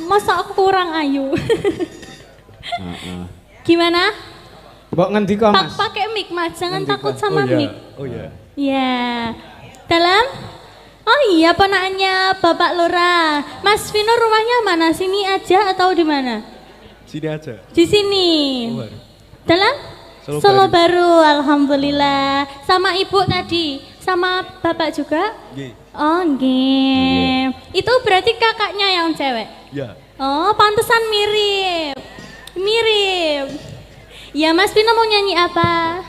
masa aku kurang ayu. Gimana? Mbok ngendika Mas? Pakai mic Mas, jangan takut sama iya. mic. Oh iya. Ya. Dalam? Oh iya, ponakannya Bapak Lurah. Mas Vino rumahnya mana? Sini aja atau di mana? Sini aja. Di sini. Dalam? Solo Baru. Alhamdulillah. Sama ibu tadi, sama bapak juga? Nggih. Oh nggih. Itu berarti kakaknya yang cewek? Ya. Oh, pantesan mirip. Mirip. Ya Mas Vino mau nyanyi apa?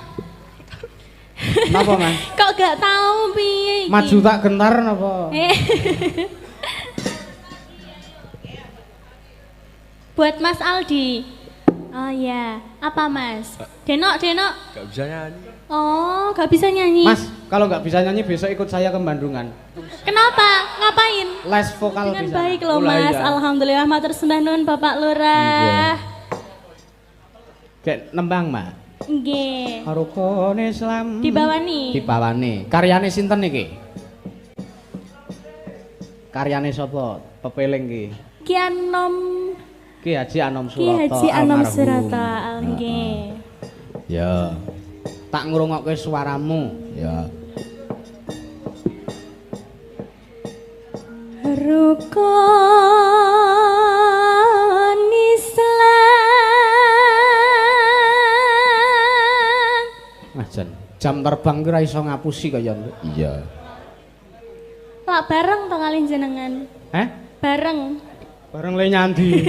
Napa Mas? Kok gak tahu piye iki? Maju tak gentar napa? Buat Mas Aldi. Oh ya, apa Mas? Denok. Gak bisa nyanyi. Oh, gak bisa nyanyi. Mas, kalau gak bisa nyanyi besok ikut saya ke Bandungan. Kenapa? Ngapain? Les vokal dengan bisa. Baik loh Mas, ya. Alhamdulillah matur sembah nuwun Bapak Lurah. Kayak nembang, Mbak. Nggih. Rukun Islam. Dibawani. Karyane sinten iki? Karyane sapa? Pepeling iki. Ki Anom. Ki Haji Anom Surata. Ki Haji Anom Surata, nggih. Ya. Tak ngrungokke suaramu. Ya. Rukun Islam. Majan, jam terbang ki ora iso ngapusi kaya iya. Lak bareng to kali jenengan. Bareng. Bareng le nyandi.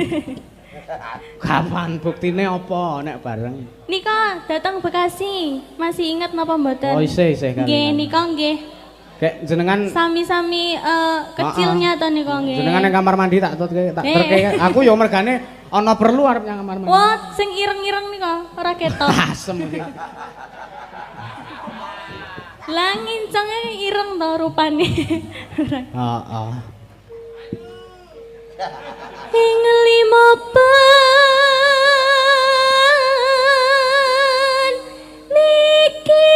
Kapan buktine apa nek bareng? Nika datang Bekasi. Masih ingat napa mboten? Oh isih kan. Nggih nika nggih. Kayak jenengan sami-sami kecilnya to nika nggih. Jenengan nang kamar mandi tak terke. Aku yo mergane ana perlu arep nang kamar mandi. Wah, sing ireng-ireng nika ora ketok. Asem iki. Lah ngincenge ireng to rupane. Heeh. Ing limapan niki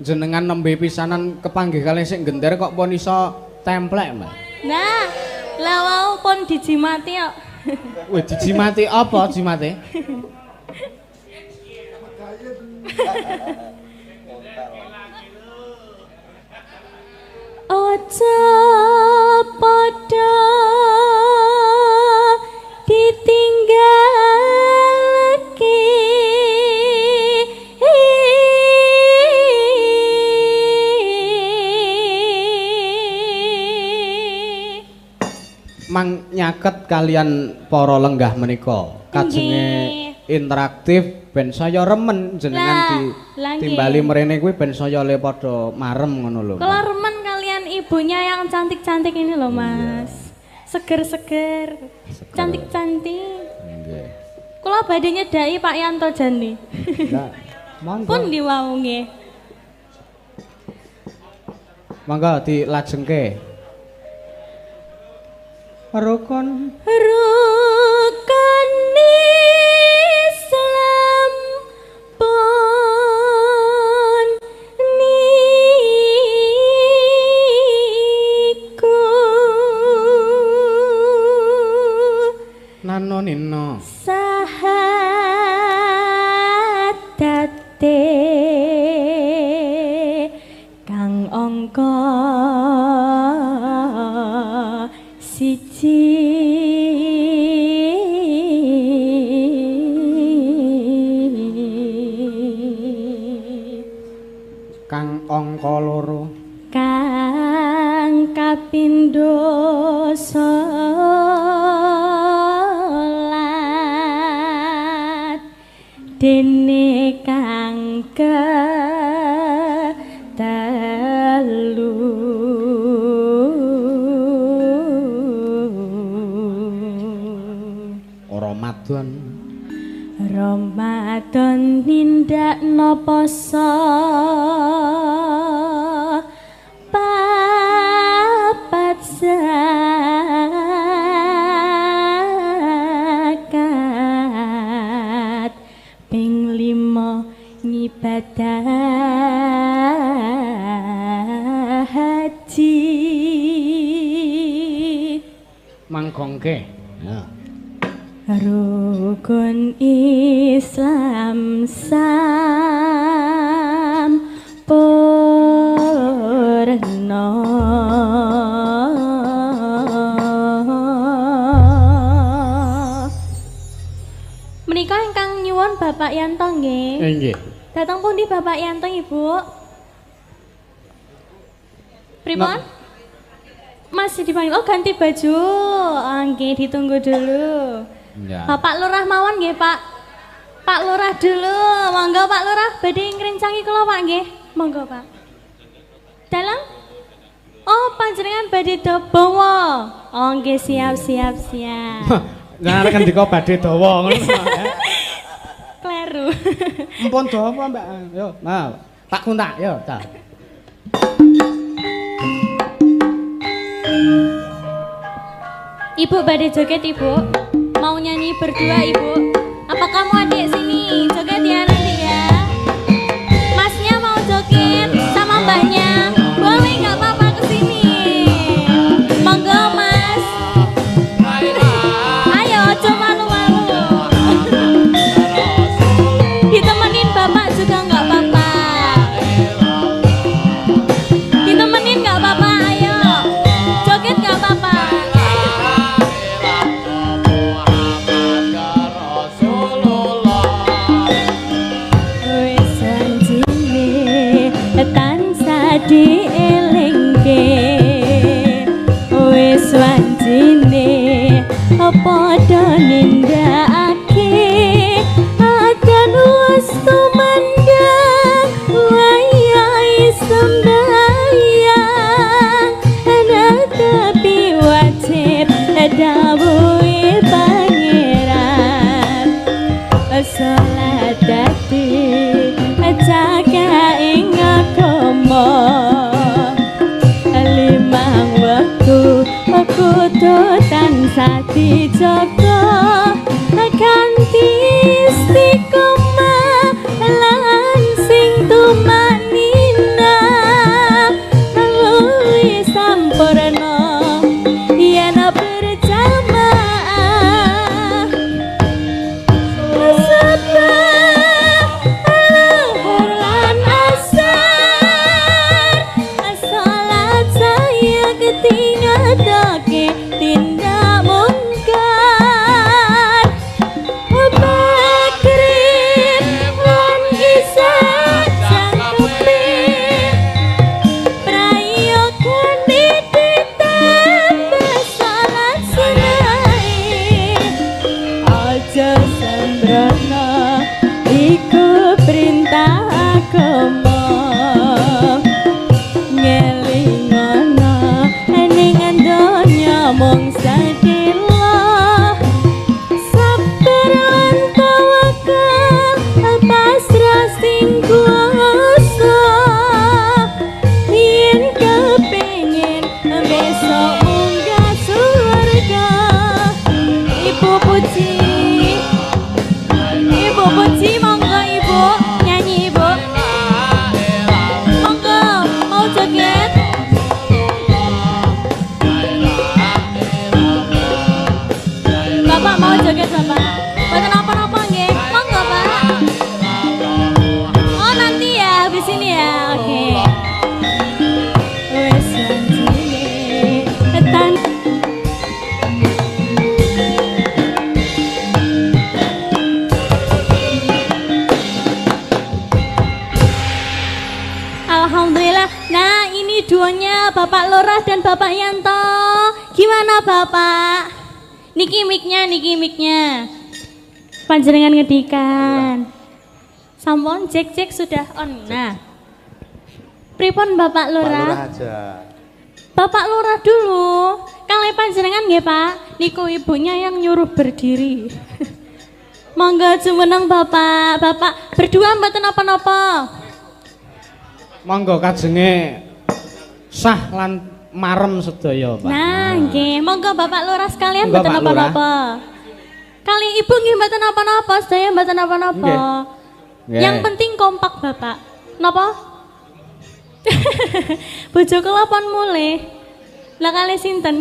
jenengan nembe pisanan kepanggih kali sing genter kok pun iso templek, Mbak. Nah, lah wau pun dijimati kok. Wih, dijimati apa jimate? Ojo padha ditinggalke mang nyaket kalian para lenggah menika kajenge interaktif ben saya remen jenengan timbali mrene kuwi ben saya le padha marem ngono lho. Kula remen kalian ibunya yang cantik-cantik ini loh Mas. Seger-seger, cantik-cantik. Nggih. Kula badhe nyedaki Pak Yanto Jani. Lah, monggo. Pun diwau nggih. Monggo dilajengke. Rukun Islam pun niku nano nino sahatate kang angka siji kang angka loro kang kapindho salat dene kang ketelu Ramadan nindakno poso papat zakat ping 5 ngibadah haji mangkongke ya. Rukun Islam sampurna menika ingkang nyuwun Bapak Yanto nggih. Nggih. Datang pundi Bapak Yanto Ibu? Pripun? Masih dipanggil. Oh, ganti baju. Nggih, ditunggu dulu. Ya. Bapak Lurah mawon nggih, Pak. Pak Lurah dulu. Monggo Pak Lurah badhe ngrencangi kula Pak nggih. Monggo, Pak. Dalam? Oh, panjenengan badhe dawa. Oh, nggih siap. Nah, kan diko badhe dawa ngono. Kleru. Empun dawa, Mbak. Yo, nah, tak kuntak yo, ta. Ibu badhe joget, Ibu. Mau nyanyi berdua, Ibu? Apa kamu adik sini? Joget ya nanti ya. Masnya mau joget sama mbaknya? Boleh nggak apa-apa kesini? Monggo Mas. Ayo, coba malu-malu. Ditemenin Bapak juga nggak apa-apa. Ditemenin nggak apa-apa, ayo. Joget nggak apa-apa. Dielingke wis wancine padha nindakake adan wis tumandang wayahe sembahyang ana tapi wajib dawuhe pangeran salat dadi jaga ing agama limang wektu kudu tansah dijaga kanthi istiqomah lan sing tumanina luwih sampurna yen berjamaah tindak mungkar Bakrin lan Isa cangkepe prayogan ditambah salat sunai aja sembrono iku perintah agama ngelingono ning donya mung sakila sabar lan tawakal pasrah sing kuasa yen kepengin besok munggah surga Ibu Puji monggo Ibu nyanyi Ibu monggo mau joget. Bapak mau joget Bapak? Bukan apa-apa nggih. Monggo Pak. Oh nanti ya habis ini ya. Oke. Wes janjine tetan. Alhamdulillah. Nah, ini duonya Bapak Lurah dan Bapak Yanto. Gimana Bapak? Niki miknya. Panjenengan ngedikan. Sampun cek sudah on. Nah. Pripun Bapak Lurah? Bapak Lurah dulu. Kalih panjenengan nggih Pak. Niku ibunya yang nyuruh berdiri. Monggo jumeneng Bapak. Bapak berdua mboten napa-napa. Monggo kajenge sah lan marem sedaya, Pak. Nah, nggih, monggo Bapak Lurah sekalian Monggo, mboten Pak Lurah. napa-napa. Kali Ibu nggih mboten napa-napa, sedaya mboten napa-napa. Nggih. Yang penting kompak, Bapak. Napa? Bojo kula pon mulih. Lah kalih sinten?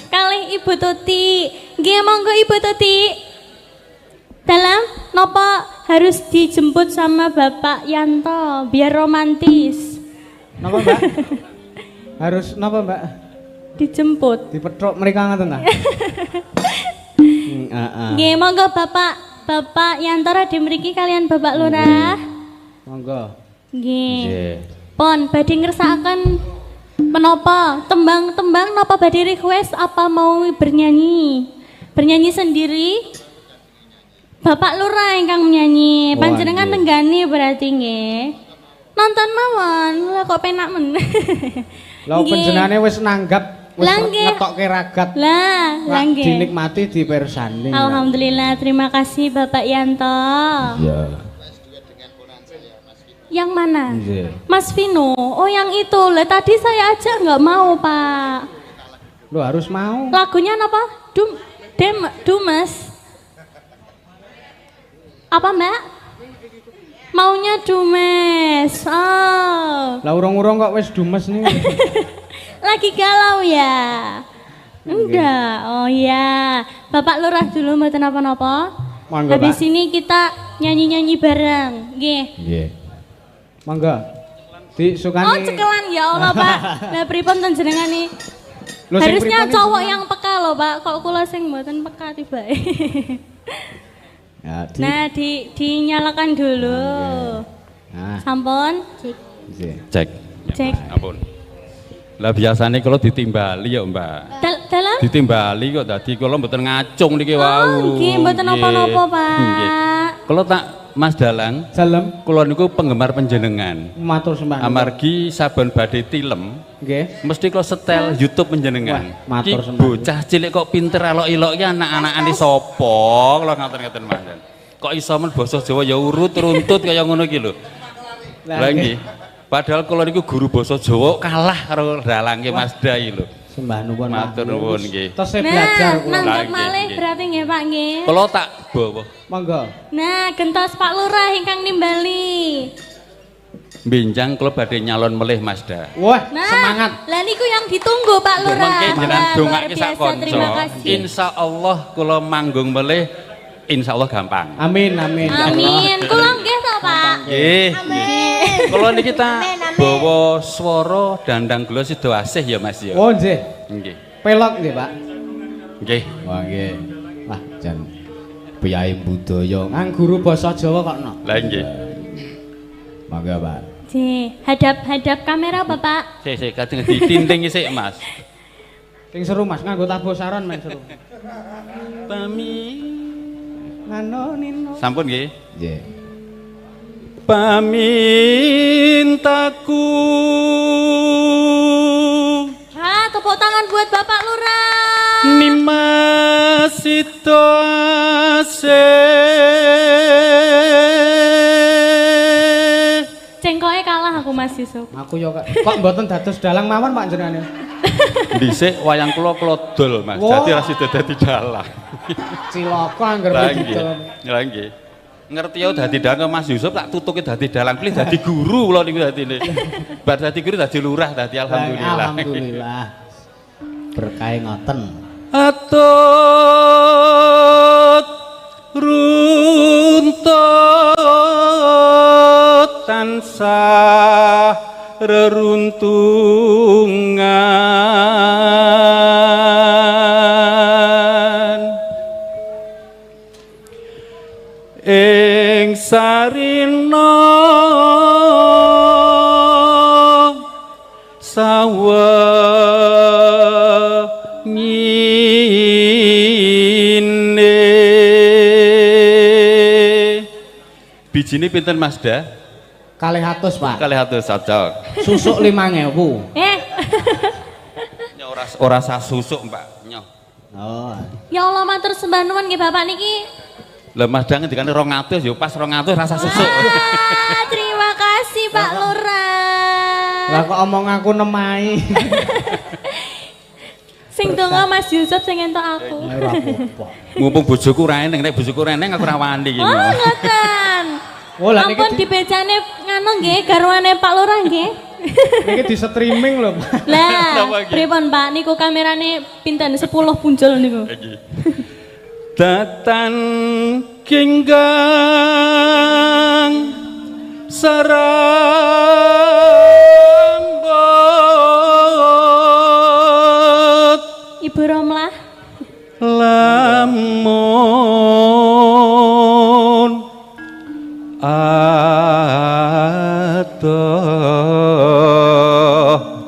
Kalih Ibu Tuti. Nggih, monggo Ibu Tuti. Dalam napa harus dijemput sama Bapak Yanto biar romantis. Napa, Mbak? Harus napa, Mbak? Dijemput. Dipethuk mereka ngoten ta? Nggih, monggo Bapak Yanto radi mriki kalian Bapak Lurah. Monggo. Nggih. Pon badhe ngersakaken menapa? Tembang-tembang napa badhe request apa mau bernyanyi? Bernyanyi sendiri? Bapak Lurah ingkang menyanyi. Panjenengan nenggani berarti nggih. Nonton mawon. Lah kok penak men. Lah panjenengane wis nanggap wis ngetokke ragat. Lah nggih. Dinikmati dipersani. Alhamdulillah, terima kasih Bapak Yanto. Iya. Yang mana? Iya. Mas Vino. Oh, yang itu. Lah tadi saya aja nggak mau, Pak. Lo harus mau. Lagunya apa? Dumes. Apa, Mbak? Maunya Dumes. Oh. Lah urung-urung kok wis dumes nih. Lagi galau ya? Enggak. Oh iya. Bapak Lurah dulu mboten napa-napa. Monggo, Habis Pak. ini kita nyanyi-nyanyi bareng. Nggih. Nggih. Monggo. Disukani. Oh, cekelan ya Allah, Pak. Lah pripun panjenengane? Lho, sing Harusnya pripun cowok iki yang peka loh, Pak. Kok kula sing mboten peka tiba. Ya, Nah, dinyalakan dulu. Nah, Sampun. nggih. Cek. Cek. Ampun. Lah biasanya kalau ditimbali ya, Mbak. Dalam? Ditimbali kok dadi kula mboten ngacung niki Oh, wau. nggih, mboten napa-napa, Pak. Kalau tak Mas Dalang, Salam kula niku penggemar panjenengan. matur sembah. Amargi saben badhe tilem, Nggih. mesti kula setel YouTube panjenengan. Wah, matur Ki sembah. bocah cilik kok pinter elok-elok ki anak-anakane sapa? Kula ngaten-ngaten mawon. Kok iso men basa Jawa ya urut runtut kaya ngono ki lho. Lah nggih. Padahal kula niku guru basa Jawa kalah karo dalangke Mas Dai lho. Sembah nuwun. Matur nuwun nggih. Terus saya belajar Nah, kula. nanggap Nggih, malih nggih. berarti nggih, Pak nggih. Kula tak bawa Monggo. Nah, gentos Pak Lurah ingkang nimbali. benjang kula badhe nyalon melih Mas Da. Wah, Nah, semangat. lah niku yang ditunggu Pak Lurah. Mengke jenengan Wah, luar dongake sak biasa, terima kanca. kasih. Insyaallah kula manggung melih insyaallah gampang. Amin, amin. Amin. Kula nggih to, Pak. Nggih. Kula niki ta bawa swara dandang kula sida asih ya Mas ya. Oh, nggih. Nggih. Pelok nggih, Pak. Nggih. Wah, nggih. Wah, jan piyai budaya. Nang guru basa Jawa kok no. Lah nggih. Monggo, Pak. Hadap kamera Bapak. Sik kadang ditinting sik Mas. Sing seru, Mas, nganggo tabuh saron men seru. Pami. Nganonino. Sampun nggih. Nggih. Pamintaku. Tepuk tangan buat Bapak Lurah. Nimasito Cengkoknya kalah aku Mas Yusuf. Aku yo kok mboten dados dalang mawon Pak jenengane. dhisik wayang kula dol Mas. Wah. Dadi ra sida dadi dalang. Cilaka angger Lah didol. nggih. Lah nggih. Ngerti ya dadi dalang Mas Yusuf tak tutuke dadi dalang pilih dadi guru kula niku dadine. Bar dadi guru dadi lurah dadi alhamdulillah. Alhamdulillah. Berkah ngoten. Atut runtut tansah reruntungan ing sarina sawengine bijine pinten Mas Da? 200 Pak. 200 cocok. Susuk 5.000. Eh, Ora ora sah susuk, Mbak. Nyoh. Oh. Ya Allah matur sembah nuwun nggih Bapak niki. Lah Mas Dang ngendikane 200 ya pas 200 rasa susuk. Terima kasih Pak Lurah. Lah kok omong aku nemai. Sing donga Mas Yusuf sing entuk aku. Ora apa-apa. Mumpung bojoku ra eneng, nek bojoku ra eneng aku ra wani iki. Oh, ngoten. Oh, lah niki ampun dibecane nganu nggih garwane Pak Lurah nggih. Niki di streaming lho, Pak. Lah, pripun Pak niku kamerane pinten 10 punjul niku. Datan kinggang sarambot Ibu Romlah lamun adoh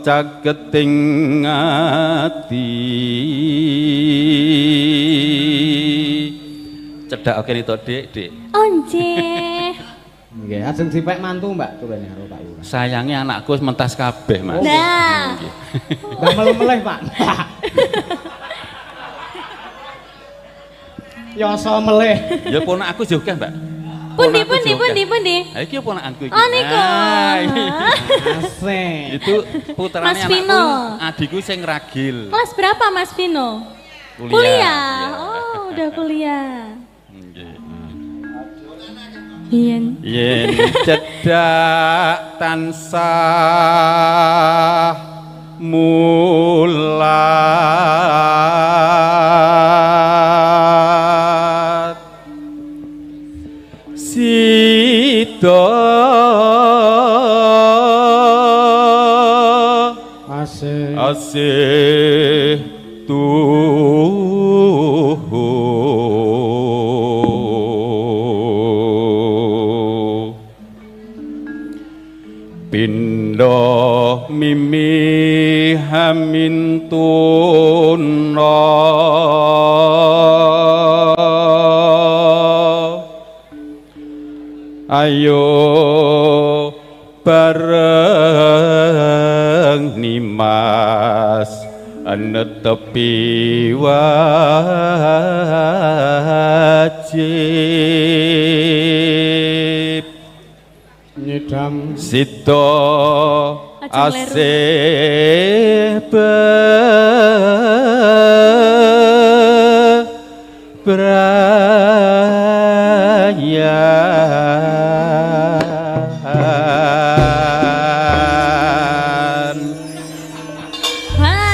caketing ati cedak oke nih Dik, Dik. Oh nggih. Nggih, ajeng dipek mantu Mbak turune karo Pak Lurah. Sayangnya anakku wis mentas kabeh, Mas. Nah. Mbak meleh Pak. Ya so meleh. Ya ponakku juga, Mbak. Pundi. Ha iki ponakanku iki. Oh niku. Asik. Itu putrane Mas anakku, Vino. adikku sing ragil. Kelas berapa Mas Vino? Kuliah. Oh, udah kuliah. Nggih. Yen. Yen cedak tansah mulat sida asih pindo mimi hamin tunna ayo bareng nimas netepi wajib nyidam sito asih bebrayan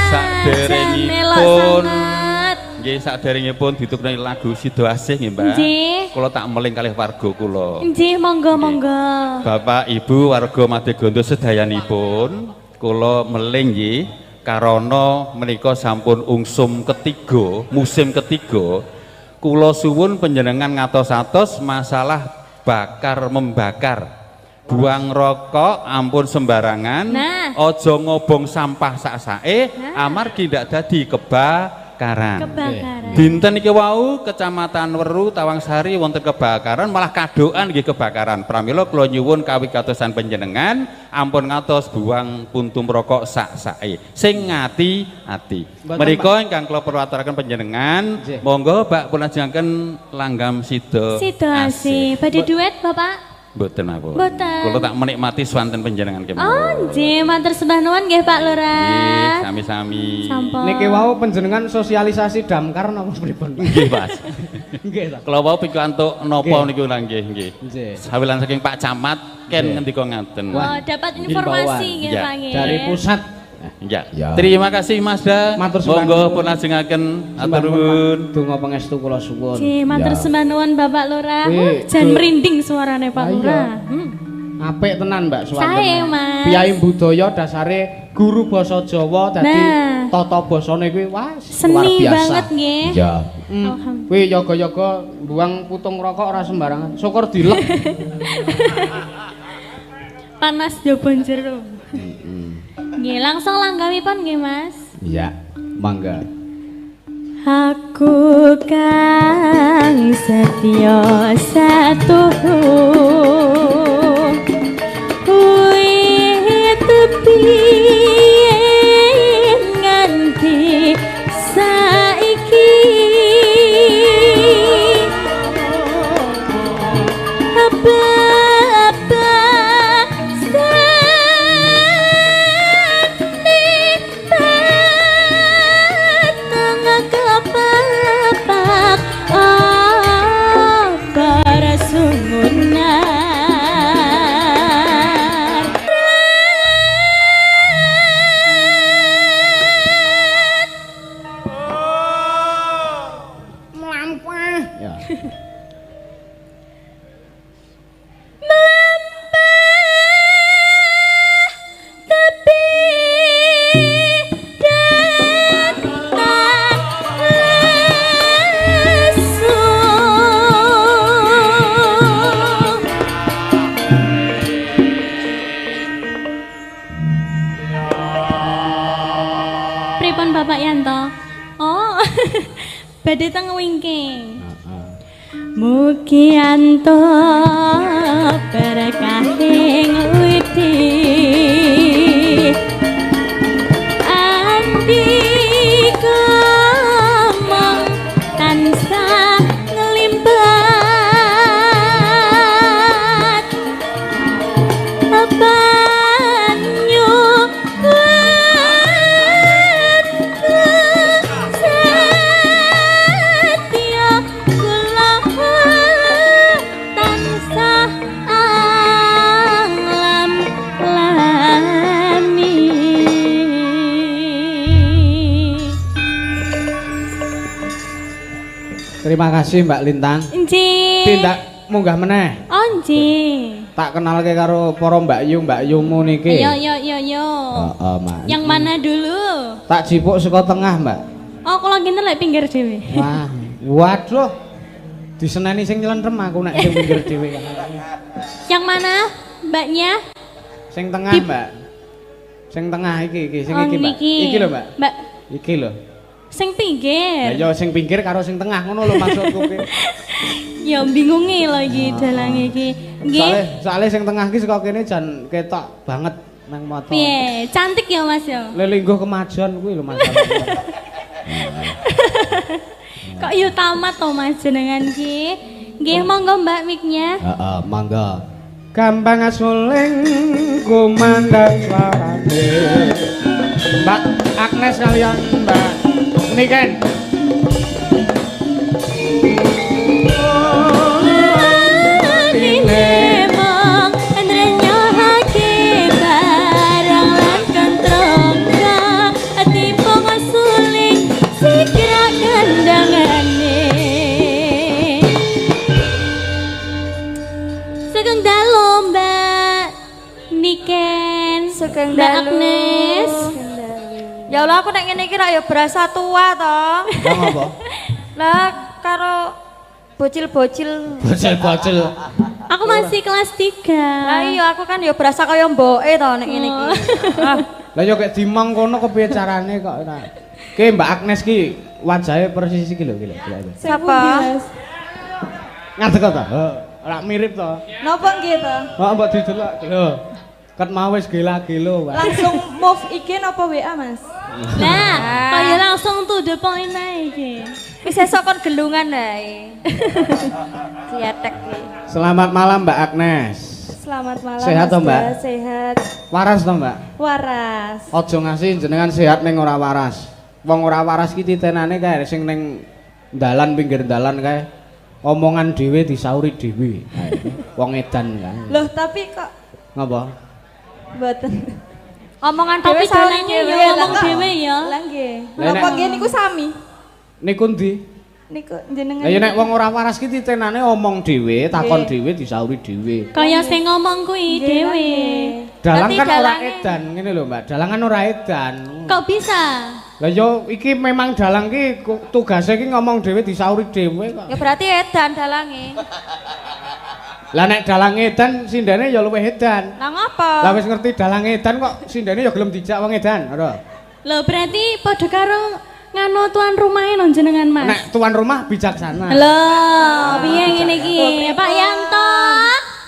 saderengipun nggih saderengipun ditukne lagu Sido Asih nggih Mbak. Nggih. Kula tak meling kalih warga kula. Nggih, monggo. Bapak Ibu warga Madegondo sedayanipun, kula meling nggih karana menika sampun ungsum ketiga, musim ketiga. Kula suwun panjenengan ngatos-atos masalah bakar membakar. Buang rokok ampun sembarangan. Nah. Aja ngobong sampah sak-sake amargi ndak dadi kebakaran. Dinten iki wau Kecamatan Weru Tawangsari wonten kebakaran malah kadokan nggih kebakaran. Pramila kula nyuwun kawigatosan panjenengan ampun ngatos buang puntung rokok sak-sake. Sing ngati-ati. Menika ingkang kula perwaturaken panjenengan, monggo Mbak pun ajengaken langgam Sido Asih. Badhe duet Bapak? Mboten apa. Mboten. Kula tak menikmati swanten panjenengan kemawon. Oh, nggih, matur sembah nuwun nggih Pak Lurah. Nggih, sami-sami. Sampun. niki wau panjenengan sosialisasi damkar napa pripun? Nggih, Mas. Nggih ta. Kula wau pikantuk napa niku lah nggih, nggih. Nggih. Sawilan saking Pak Camat ken ngendika ngaten. Oh, dapat informasi nggih Ya. Pak nggih. Dari pusat. Ya. Ya. Terima kasih Mas Da. Matur sembah Monggo nuwun. pun ajengaken atur nuwun. Donga pangestu kula suwun. Nggih, matur sembah nuwun Bapak Lurah. Wih, Jan tuh. merinding suarane Pak Lah iya. Lurah. Apik tenan Mbak swanten. Sae, Mas. Piyai budaya dasare guru basa Jawa dadi Nah. tata basane kuwi wah luar Seni biasa. banget nggih. Ya. Alhamdulillah. Kuwi yoga-yoga buang putung rokok ora sembarangan. Syukur dilek. Panas jaba jero. Nggih, langsung langgamipun nggih Mas. Iya, mangga. Aku kang setya satuhung kuwi tepi nganti saiki melampah. Ya. Pripun Bapak Yanto? Oh, badhe teng wingking. Mugi Yanto berkahing widi andi kamong tansah nglimbat banyu Terima kasih Mbak Lintang. Nggih. Tindak munggah meneh. Oh nggih. Tak kenalke karo para Mbak Yumu niki. Yo. Heeh, Mas. Yang mana dulu? Tak jipuk saka tengah, Mbak. Oh, kalau gini lek pinggir dhewe. Wah, waduh. Diseneni sing nyelentrem aku nek sing pinggir dhewe kan. Yang mana? Mbaknya? Sing tengah, Mbak. Sing tengah iki sing iki, Mbak. Iki lho, Mbak. Mbak, iki lho. sing pinggir. Ya sing pinggir karo sing tengah ngono lho maksudku ki. Ya bingungi lho iki dalange iki. Nggih. Soale sing tengah ki saka kene jan ketok banget nang motor. Piye? Cantik ya Mas ya? Lelingguh kemajon kuwi lho Mas. Kok yo tamat to Mas jenengan ki? Nggih monggo Mbak miknya. Heeh, monggo. Gampang asuling kumandang suarane. Mbak Agnes kalian Mbak Niken. Mbak Agnes. Ya Allah aku nek ngene iki rak ya berasa tua to. Apa? Lah karo bocil-bocil. Bocil-bocil. Aku masih kelas 3. Lah iya aku kan ya berasa kaya mboke to nek ngene iki. Lah ya kek dimang kono kepiye carane kok ora. Ki Mbak Agnes ki wajahe persis iki lho iki lho. Siapa? Ngadeg to? Ora mirip to. Napa nggih to? Heeh, mbok didelok lho. Ket mau wis gila-gilo, Pak. Langsung move IG napa WA, Mas? Nah, kaya langsung to the point ae iki. Wis esuk kon gelungan ae. Siatek iki. Selamat malam Mbak Agnes. Selamat malam. Sehat toh, Mbak? Sehat. Waras toh, Mbak? Waras. Aja ngasih jenengan sehat ning ora waras. Wong ora waras ki titenane kae sing ning dalan pinggir dalan kae. Omongan dhewe disauri dhewe. Wong edan kae. Loh, tapi kok Ngapa? mboten. Omongan dhewe salahnya ya ngomong dhewe ya. Lah nggih. Napa nggih niku sami? Niku ndi? Niku jenengan. Lah ya nek wong ora waras ki titenane omong dhewe, takon dhewe disauri dhewe. Kaya sing ngomong kuwi dhewe. Dalang Berarti kan ora dalangnya- edan ngene lho, Mbak. Dalangan ora edan. Kok bisa? Lah yo iki memang dalang ki tugase ki ngomong dhewe disauri dhewe kok. Ya berarti edan dalange. Lah nek dalang edan sindene ya luwih edan. Lah ngapa? Lah wis ngerti dalang edan kok sindene ya gelem dijak wong edan, ora. Lho berarti padha karo nganu tuan rumahe non jenengan Mas. Nek tuan rumah bijaksana. Lho, piye ngene iki? Pak Yanto.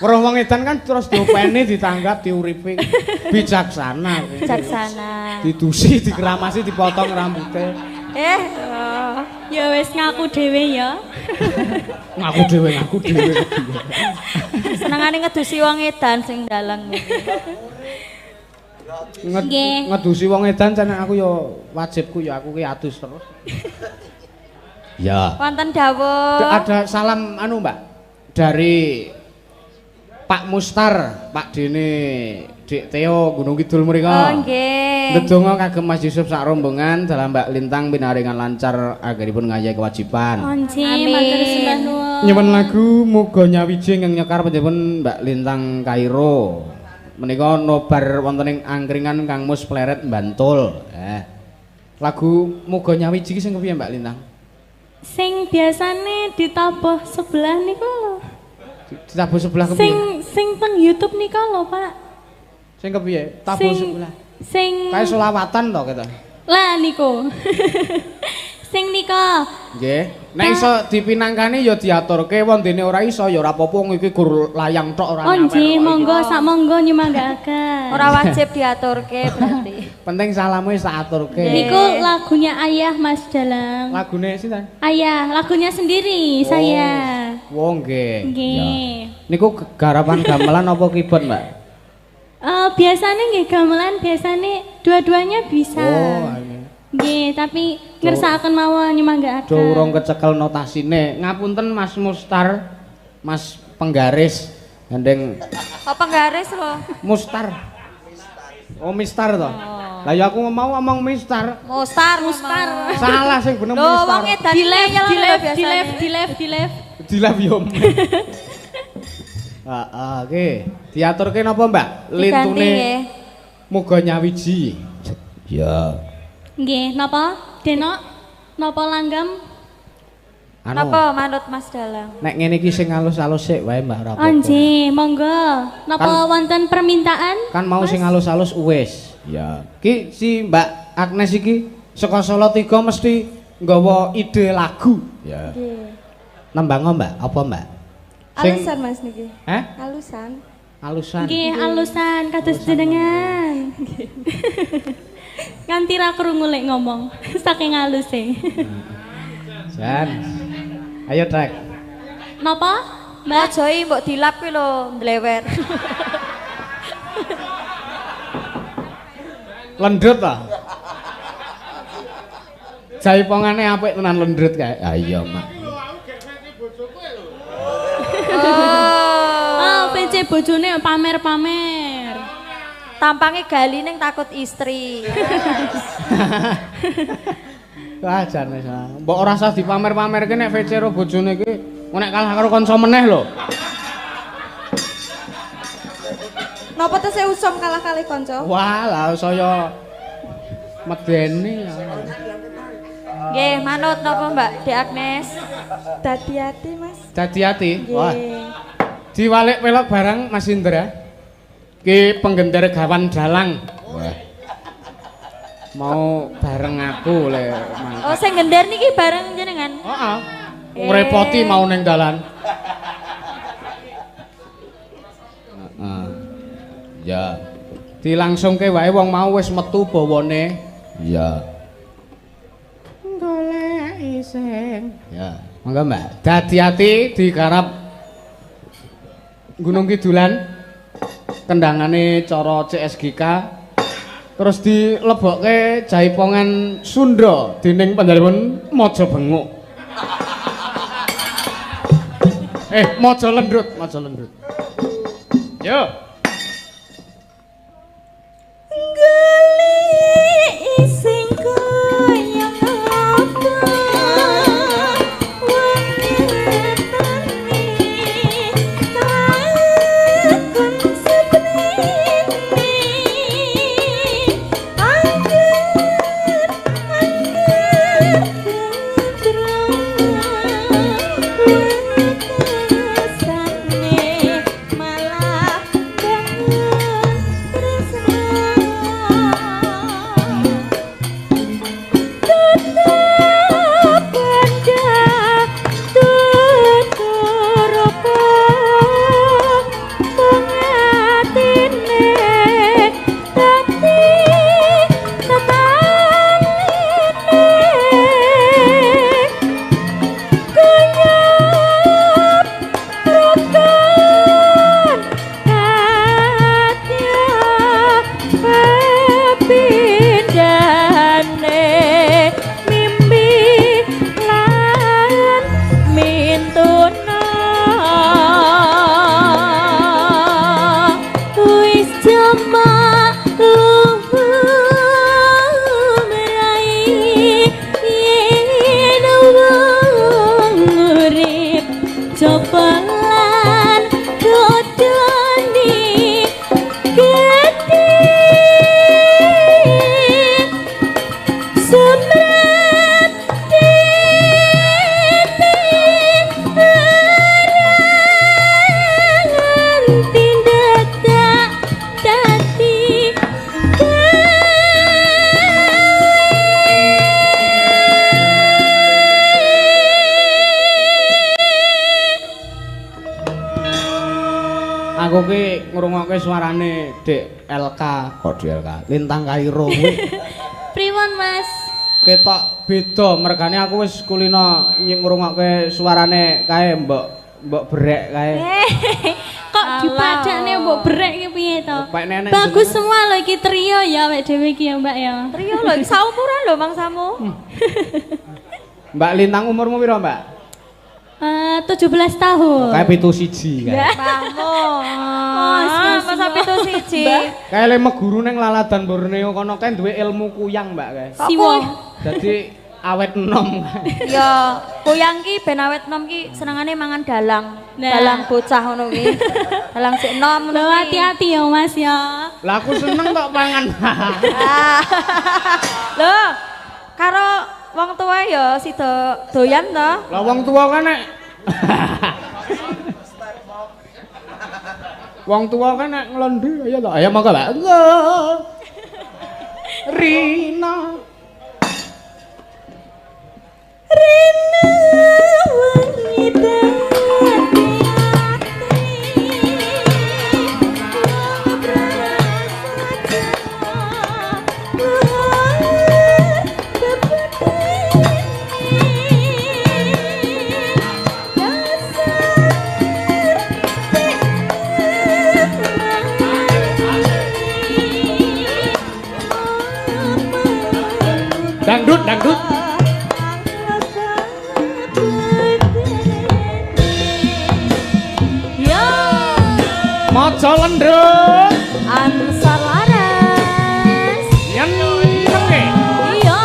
Weruh wong edan kan terus diopeni, ditanggap, diuripi. Bijaksana. Bijaksana. Didusi, dikeramasi, dipotong rambutnya. Ya wis ngaku dhewe ya. Ngaku dhewe. Senengane ngedusi wong edan sing dalang iki. Nggih. Ngedusi wong edan jan aku ya wajibku ya aku ki adus terus. Ya. Wonten dawuh. Ada salam anu Mbak dari Pak Mustar, Pak Dene, Dik Teo Gunung Kidul mriko. Oh nggih. Ndedonga kagem Mas Yusuf sak rombongan dalam Mbak Lintang pinaringan lancar agaripun ngayahi kewajiban. Amin. Matur sembah nuwun. Nyuwun lagu muga nyawiji ing nyekar panjenengan Mbak Lintang Kairo. Menika nobar wonten ing angkringan Kang Mus Pleret Bantul. Lagu muga nyawiji ki sing kepiye Mbak Lintang? Sing biasane ditabuh sebelah niku lho. Ditabuh sebelah kepiye? Sing teng YouTube nika lho, Pak. Sing kepiye? Tabuh sebelah. Sing kae selawatan to kita. Lah niku. Sing nika. Nggih. Nek iso dipinangkani ya diaturke, wondene ora iso ya ora apa-apa iki gur layang tok ora nyampe. Oh nggih, monggo sak monggo nyemanggaaken. Ora wajib diaturke berarti. Penting salamu wis tak aturke. Niku lagunya Ayah Mas Dalang. Lagune sinten? Ayah, lagunya sendiri saya. Oh nggih. Nggih. Niku garapan gamelan apa keyboard, Mbak? Biasanya nggih gamelan, biasanya dua-duanya bisa. Oh, nggih, tapi ngersakaken mawon nyemanggaaken. Durung kecekel notasine. Ngapunten Mas Mustar, Mas Penggaris, gandeng. Oh, penggaris lho. Mustar. Oh, Mistar to. Lah ya aku mau ngomong Mistar. Mustar. Salah sing bener Mistar. Loh, wong edan di live yo. Oke. Diaturke napa, Mbak? Lintune muga nyawiji. Ya. Nggih, napa? Denok? Napa langgam? Napa manut Mas Dalang? Nek ngene iki sing halus-halus sik wae Mbak Rapo. Oh nggih, monggo. Napa wonten permintaan? Kan mau sing halus-halus wis. Ya. Ki si Mbak Agnes iki saka Solo 3 mesti nggawa ide lagu. Ya. Nggih. Nembang Mbak, apa Mbak? Alusan Mas niki. Alusan. Nggih, alusan kados jenengan. Nganti ra krungu lek ngomong saking aluse. Jan. Ayo trek. Napa? Mbak Joy mbok dilap ki lho, mblewer. Lendrut ta? Jaipongane apik tenan lendrut kae. Ah iya, Mak. Oh, PC bojone pamer-pamer. Tampange gali ning takut istri. Wah, jan wis. Mbok ora usah dipamer-pamerke nek VC ro bojone iki nek kalah karo kanca meneh lho. Napa tesih usum kalah kalih kanca? Wah, lah saya medeni. Nggih, manut napa Mbak Dek Agnes? Dadi ati, Mas. Dadi ati. Wah. Diwalik pelok barang Mas Indra. Ki penggender gawan dalang. Wah. Mau bareng aku le. Oh, sing gender niki bareng jenengan? Heeh. Ngrepoti mau ning dalan. Heeh. Ya. Dilangsungke wae wong mau wis metu bawane. Ya. Golek sing. Ya. Monggo Mbak. Dadi ati digarap Gunung Kidulan. Kendangane cara CSGK terus dilebokke Jaipongan Sundra dening panjenengan Maja Benguk. Maja Lendrut, Maja Lendrut. Yo. Golek sing koyong apa aku ki ngrungokke suarane Dek LK, kok Dek LK, Lintang Kairo kuwi. Pripun, Mas? Ketok beda, mergane aku wis kulino ngrungokke suarane kae mbok brek kae. Kok dipadakne mbok brek ki piye to? Pak nenek Bagus semua lho iki trio ya awake dhewe iki ya, Mbak ya. Trio lho, iki saumuran lho mangsamu. Mbak Lintang umurmu piro, Mbak? 17 tahun. Kayak 7 kae. Mbahmu. Masa 7 Kayak le meguru ning Laladan Borneo kono kae duwe ilmu kuyang, Mbak kae. Siwa. Dadi awet enom. Ya, kuyang ki ben awet enom ki senengane mangan dalang. Nah. Dalang bocah ngono ki. Dalang sik enom ngono. Lho hati-hati ya Mas ya. Lah aku seneng tok pangan. Lho, karo wong tua ya sida doyan to. Lah wong tua kan nek wong tua kan nek nglondhe ya to. Ayo monggo, Mbak. Rina dangdut dangdut Yo. maca lendrut Ansar laras. yen nenge Iya.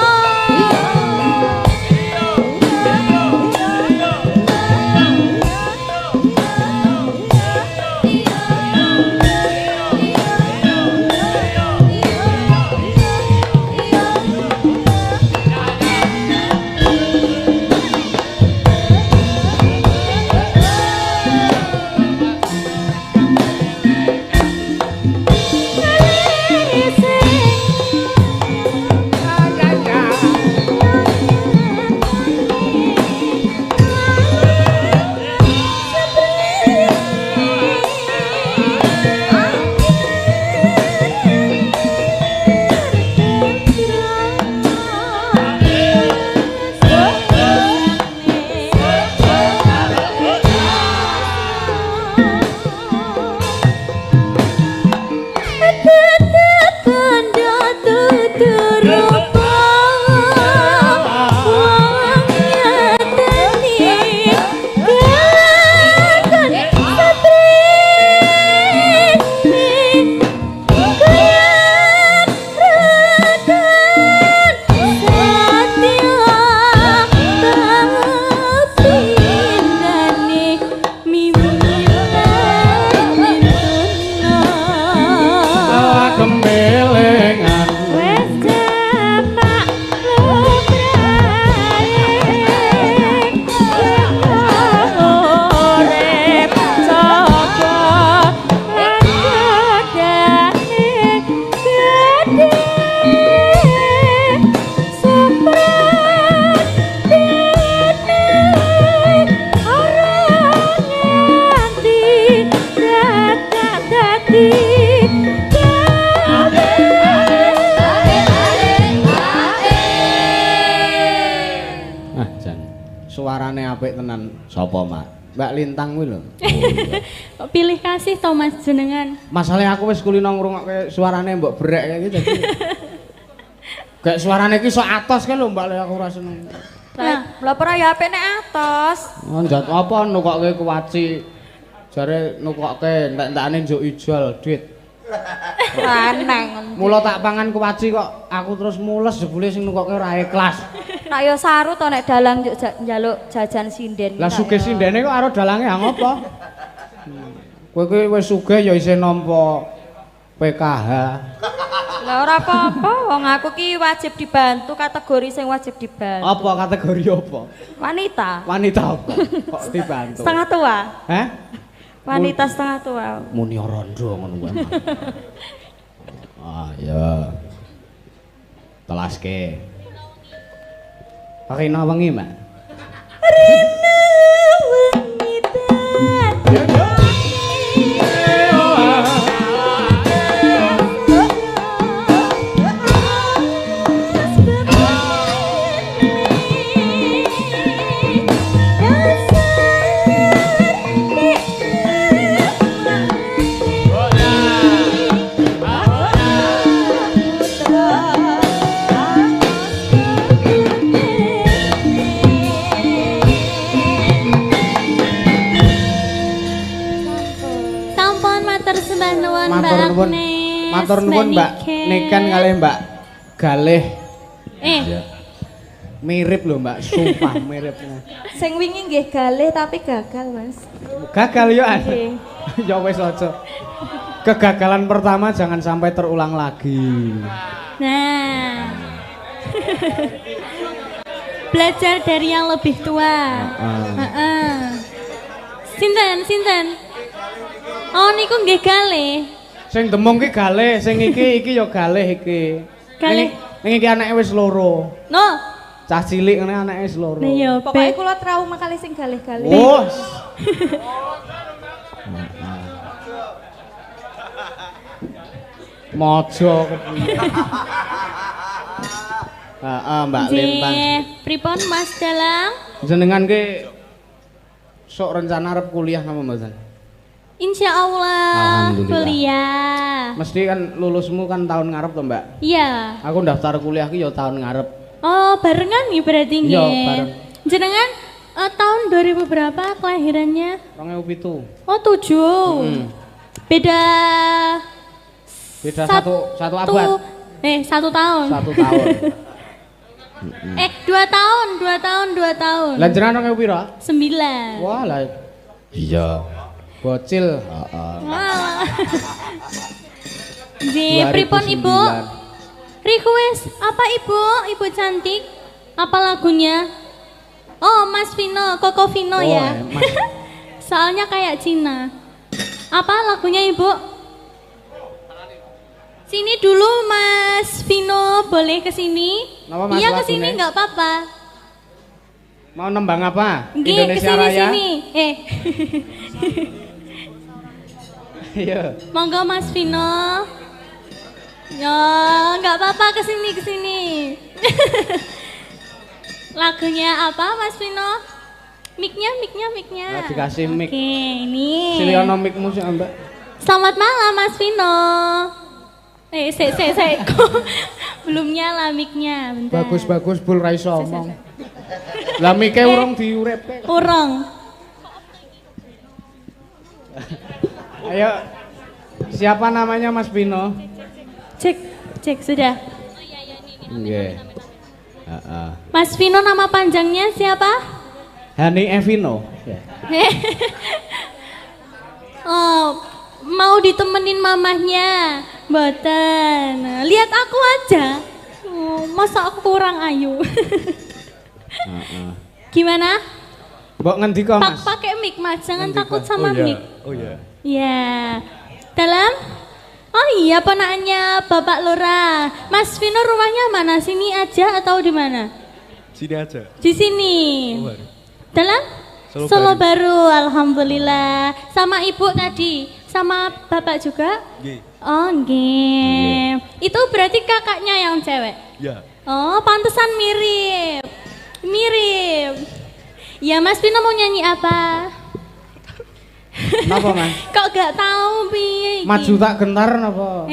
Suarane apik tenan. Sapa, Mak? Mbak Lintang kuwi lho. Kok pilih kasih to Mas jenengan. Masalahe aku wis kulino ngrungokke suarane mbok brek kayak gitu dadi. Kayak suarane iki sok atos kae lho, Mbak, aku ora seneng. Lah ora ya apik nek atos. Oh, njat apa nukokke kuwaci. Jare nukokke entek-entekane njuk ijol duit. Aneng. Mula tak pangan kuwaci kok aku terus mules jebule sing nukokke ora ikhlas. Nak yo saru to nek dalang njaluk jajan sinden. Lah sugih sindene kok karo dalange hang apa? Kowe kuwi wis sugih ya isih nampa PKH. Lah ora apa-apa, wong aku ki wajib dibantu, kategori sing wajib dibantu. Apa kategori apa? Wanita. Wanita apa? Kok dibantu? Setengah tua. Hah? Wanita setengah tua. Muni rondo ngono kuwi. Ah, ya. Telaske. Pakai wengi, Mbak. Rina wengi nuwun Mbak Matur nuwun. Agnes. Matur nuwun Mbak Niken kali Mbak Galih. Mirip lho Mbak, sumpah miripnya. Sing wingi nggih galih tapi gagal, Mas. Gagal ya ada. Nggih. Ya wis aja. Kegagalan pertama jangan sampai terulang lagi. Nah. Belajar dari yang lebih tua. Heeh. Sinten? Oh niku nggih galih. Sing demung ki galih, sing iki ya galih iki. Galih. Ning iki anake wis loro. No. Cah cilik ngene anake wis loro. Nah ya Pokoknya kula trauma kali sing galih-galih. Oh. Mojo kepiye. Heeh, Mbak Lintang. Pripun Mas Dalang? Jenengan ki sok rencana arep kuliah napa mboten? Insya Allah Alhamdulillah. kuliah. Mesti kan lulusmu kan tahun ngarep to, Mbak? Iya. Aku daftar kuliah ki ya tahun ngarep. Oh barengan nih berarti nggih. Iya, bareng. Jenengan tahun 2000 berapa kelahirannya? 2007. Oh 7. Beda Beda satu abad. 1 tahun. 1 tahun. 2 tahun. Lah jenengan 2000 pira? 9. Wah, lah iya. Bocil, heeh. Wah. Nggih, pripun Ibu? Request apa Ibu? Ibu cantik. Apa lagunya? Oh, Mas Vino, Koko Vino ya. Mas. Soalnya kayak Cina. Apa lagunya Ibu? Sini dulu Mas Vino, boleh ke sini? Napa, Mas, Iya ke lagunya? sini nggak apa-apa. Mau nembang apa? Nggih, Indonesia kesini Raya. sini. Iya. Monggo Mas Vino. Ya, nggak apa-apa kesini. Lagunya apa Mas Vino? Miknya. Lah, dikasih mic. Oke, ini. Siliono mikmu sih, Mbak. Selamat malam Mas Vino. Kok belum nyala miknya, bentar. Bagus bul ra iso omong. Lah mike urung diuripke. Urung. Ayo. Siapa namanya Mas Pino? Cek sudah. Nggih. Heeh. Mas Vino nama panjangnya siapa? Hani Evino. Ya. Oh, mau ditemenin mamahnya? Mboten. Lihat aku aja. Oh, masa aku kurang ayu? Gimana? Mbok ngendika, Mas? Pakai mic, Mas. Jangan Ngendika. takut sama mic. Oh iya. Ya. Dalam? Oh iya, ponakannya Bapak Lurah. Mas Vino rumahnya mana? Sini aja atau di mana? Sini aja. Di sini. Dalam? Solo baru. Alhamdulillah. Sama ibu tadi, sama bapak juga? Nggih. Oh nggih. Itu berarti kakaknya yang cewek? Ya. Oh pantesan mirip. Ya Mas Vino mau nyanyi apa? Napa, Mas? Kok gak tahu piye iki? Maju tak gentar napa?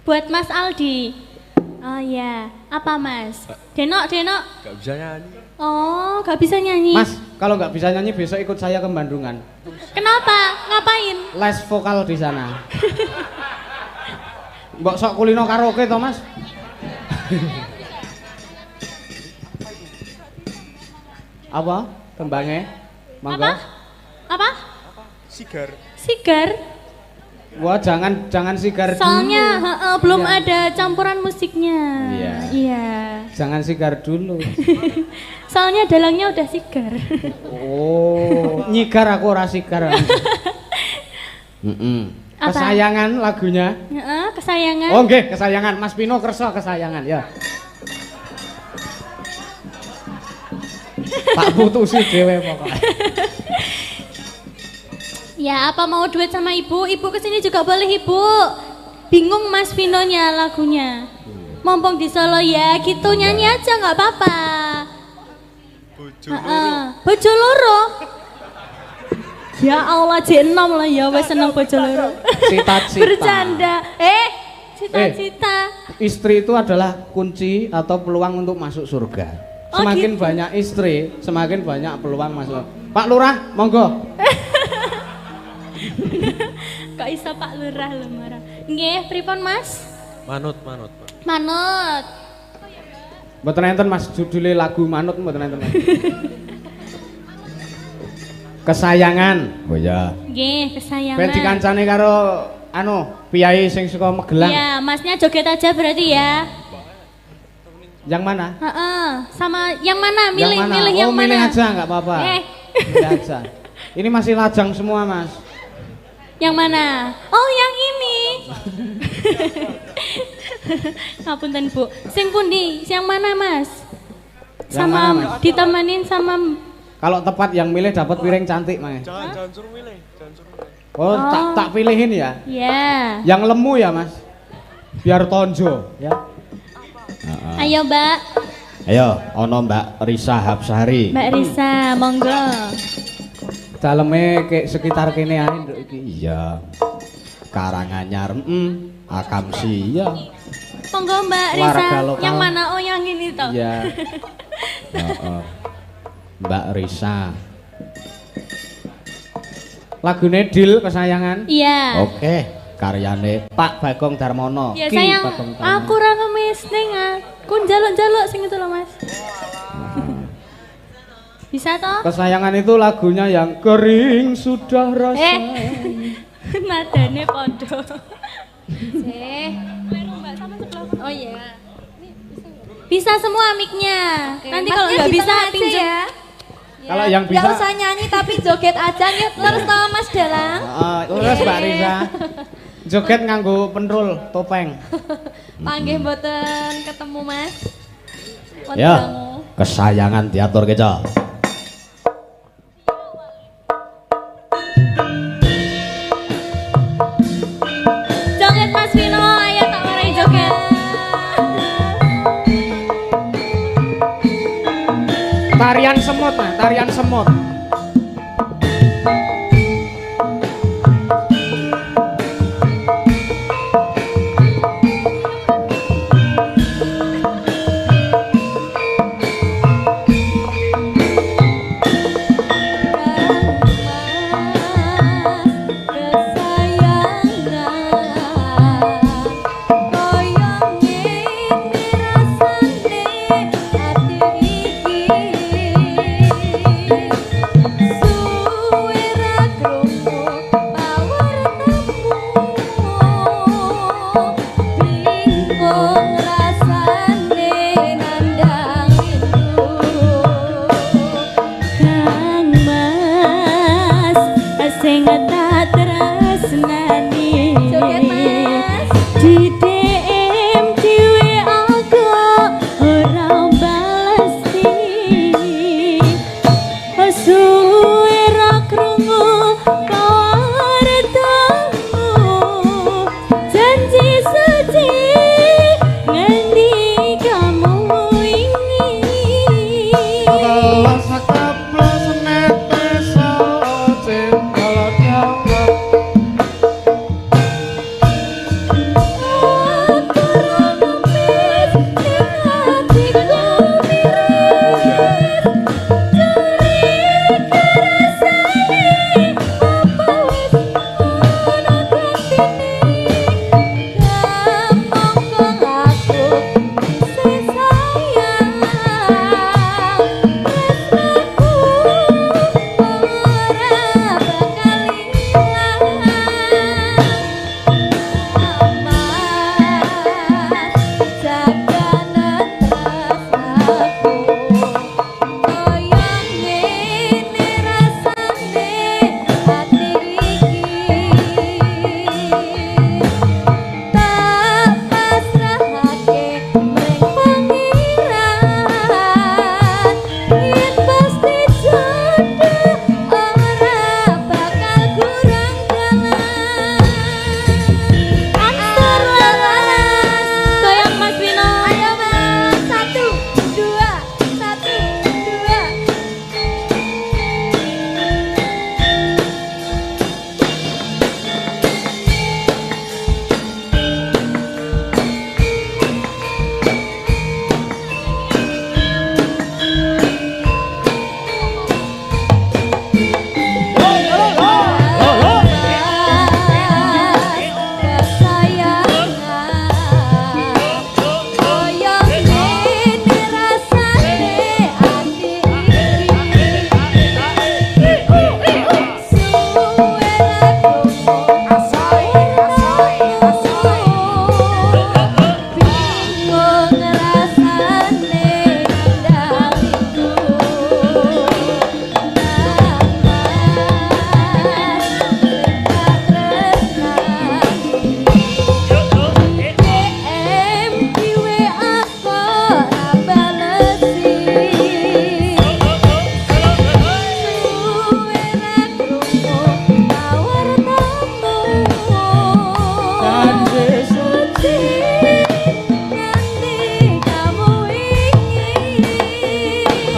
Buat Mas Aldi. Oh ya, apa Mas? Denok. Gak bisa nyanyi. Oh, gak bisa nyanyi. Mas, kalau nggak bisa nyanyi besok ikut saya ke Bandungan. Kenapa? Ngapain? Les vokal di sana. Mbok sok kulino karaoke to, Mas? Apa? Tembangnya? Mangga? Apa? Sigar? Wah, jangan sigar Soalnya dulu. belum Iya. ada campuran musiknya. Iya. Jangan sigar dulu. Soalnya dalangnya udah sigar. Oh, nyigar aku ora sigar. Apa? Kesayangan lagunya. Kesayangan. Oh nggih, kesayangan Mas Pino kerso kesayangan ya. Tak putusi dhewe pokoknya. Ya, apa mau duet sama ibu? Ibu kesini juga boleh ibu. Bingung Mas Vinonya lagunya. Mumpung di Solo ya, gitu nyanyi aja nggak apa-apa. Bojo loro. Ya Allah, jenom lah ya, wes seneng bojo loro. Cita-cita. Bercanda. Cita-cita. Istri itu adalah kunci atau peluang untuk masuk surga. Oh, Semakin gitu. banyak istri, semakin banyak peluang masuk. Pak Lurah, monggo. Kok iso Pak Lurah lho marah. Nggih, pripun Mas? Manut. Manut. Mboten enten Mas, judule lagu manut mboten enten Mas. Kesayangan. Oh ya. Nggih, kesayangan. Ben dikancane karo piyai sing saka Magelang. Iya, Masnya joget aja berarti ya. Yang mana? Heeh, sama yang mana? Milih yang mana? milih yang mana? Milih aja enggak apa-apa. Milih aja. Ini masih lajang semua, Mas. Yang mana? Oh, yang ini. Ngapunten, Bu. Sing pundi? Yang mana, Mas? Yang Sama mana, Mas? ditemenin sama Kalau tepat yang milih dapat piring cantik, Mas. Jangan suruh milih. Oh, tak pilihin ya. Ya. Yang lemu ya, Mas. Biar tonjo, ya. Ayo, Mbak. Ayo, ono Mbak Risa Hapsari. Mbak Risa, monggo. Daleme ke sekitar kene ae nduk iki. Iya. Karanganyar, Akamsi, ya. Monggo Mbak Risa. Warga lokal. Yang mana? Oh, yang ini toh. Iya. Heeh. Mbak Risa. Lagune Dil kesayangan. Iya. Oke, karyane Pak Bagong Darmono. Ya Ki sayang, Bagong Darmono. aku ora ngemis ning aku njaluk-njaluk sing itu loh, Mas. Bisa toh? Kesayangan itu lagunya yang kering sudah rasa. Nadane podo. Mbak sama sebelah. Oh iya. Bisa semua mic-nya. Nanti kalau nggak bisa pinjam. ya. Kalau yang bisa. Nggak usah nyanyi tapi joget aja nih terus sama Mas Dalang. Terus Mbak Risa. Joget nganggo penrul topeng. Panggih mboten ketemu Mas. Ya, kesayangan diatur keca. Joget Mas Vino, ayo tak warai joget. Tarian semut, nah, tarian semut.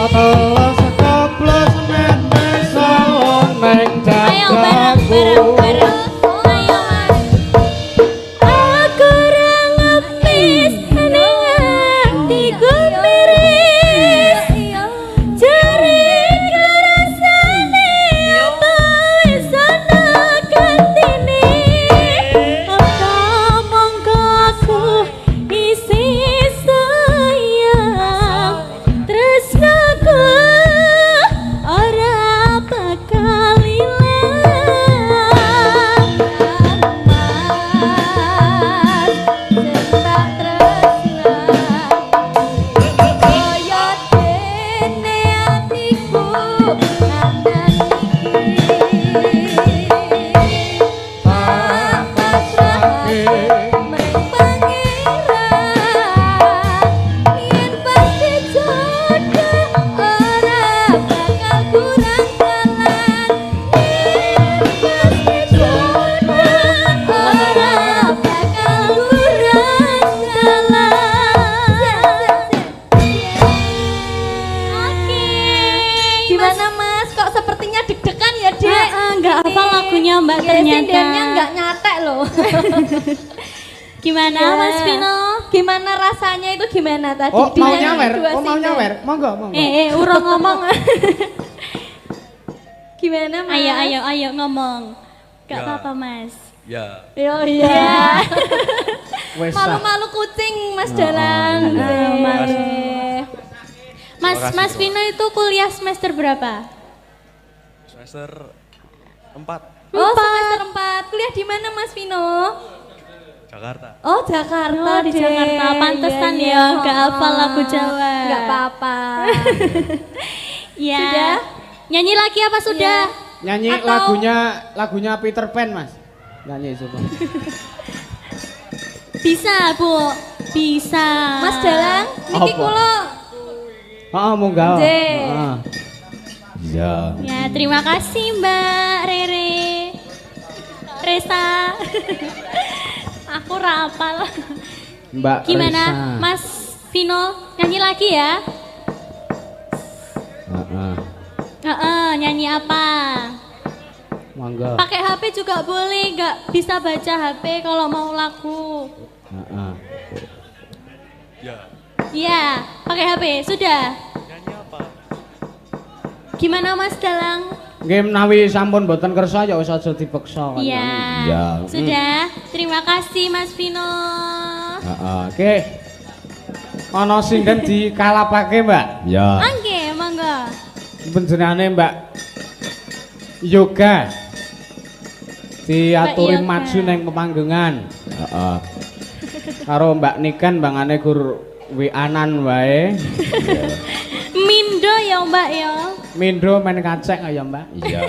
Teles koplos memes salon neng Ayo dadaku. bareng. Ayo mas. Aku ora ngepis ning atiku miris. Jare rasane apa wis ana gantine. Apa mongko aku isi sayang. Tresnaku ora bakal ilang. Mas, tak tresna kaya dene atiku nganten iki. Tak pasrahke mring pangeran, yen pasti jodoh ora bakal kurang jalan. Yen pasti jodoh ora bakal kurang jalan. Gimana Mas? Kok sepertinya deg-degan ya, Dek? Enggak hafal lagunya Mbak ternyata. Sindennya enggak nyatek loh. Gimana Ya. Mas Vino? Gimana rasanya itu gimana tadi? Oh, mau Dinyanyi nyawer? dua Oh, mau sinden. nyawer? Monggo, monggo. Urung ngomong. Gimana Mas? Ayo ngomong. Gak Ya. apa-apa Mas. Ya. Yo iya. Wes ah. Malu-malu kucing Mas Dalang. iya. Malu. Mas Makasih, Mas Bro. Vino itu kuliah semester berapa? Semester 4 Oh, semester 4. Kuliah di mana Mas Vino? Jakarta. Oh, Jakarta. Oh, di Dek. Jakarta. Pantesan Iya, ya, iya. gak hafal lagu Jawa. Gak apa-apa. Iya. Sudah? Nyanyi lagi apa sudah? Nyanyi Atau- lagunya Peter Pan, Mas. Nyanyi coba. Bisa, Bu. Bisa. Mas Dalang, niki Apa? kula Heeh, munggah. Nggih. Heeh. Iya. Ya, terima kasih Mbak Rere. Resa. Aku rapal. Mbak Gimana, Risa. Mas Vino? Nyanyi lagi ya? Heeh. Nyanyi apa? Monggo. Pakai HP juga boleh, nggak bisa baca HP kalau mau lagu. Heeh. Ya. Iya, pakai HP. Sudah. Nyanyi apa? Gimana Mas Dalang? Nggih menawi sampun boten kersa ya wis aja dipeksa. kan. Iya. Iya. Sudah. Terima kasih Mas Vino. Heeh. Oke. Ana sinden dikalapake, Mbak? Ya. Angge, monggo. Panjenengane Mbak Yoga diaturi Mbak Yoga. maju neng pemanggengan. Heeh. Karo Mbak Niken bangane gur wianan wae. Mindo ya Mbak ya. Mindro main kacek ya Mbak. Iya.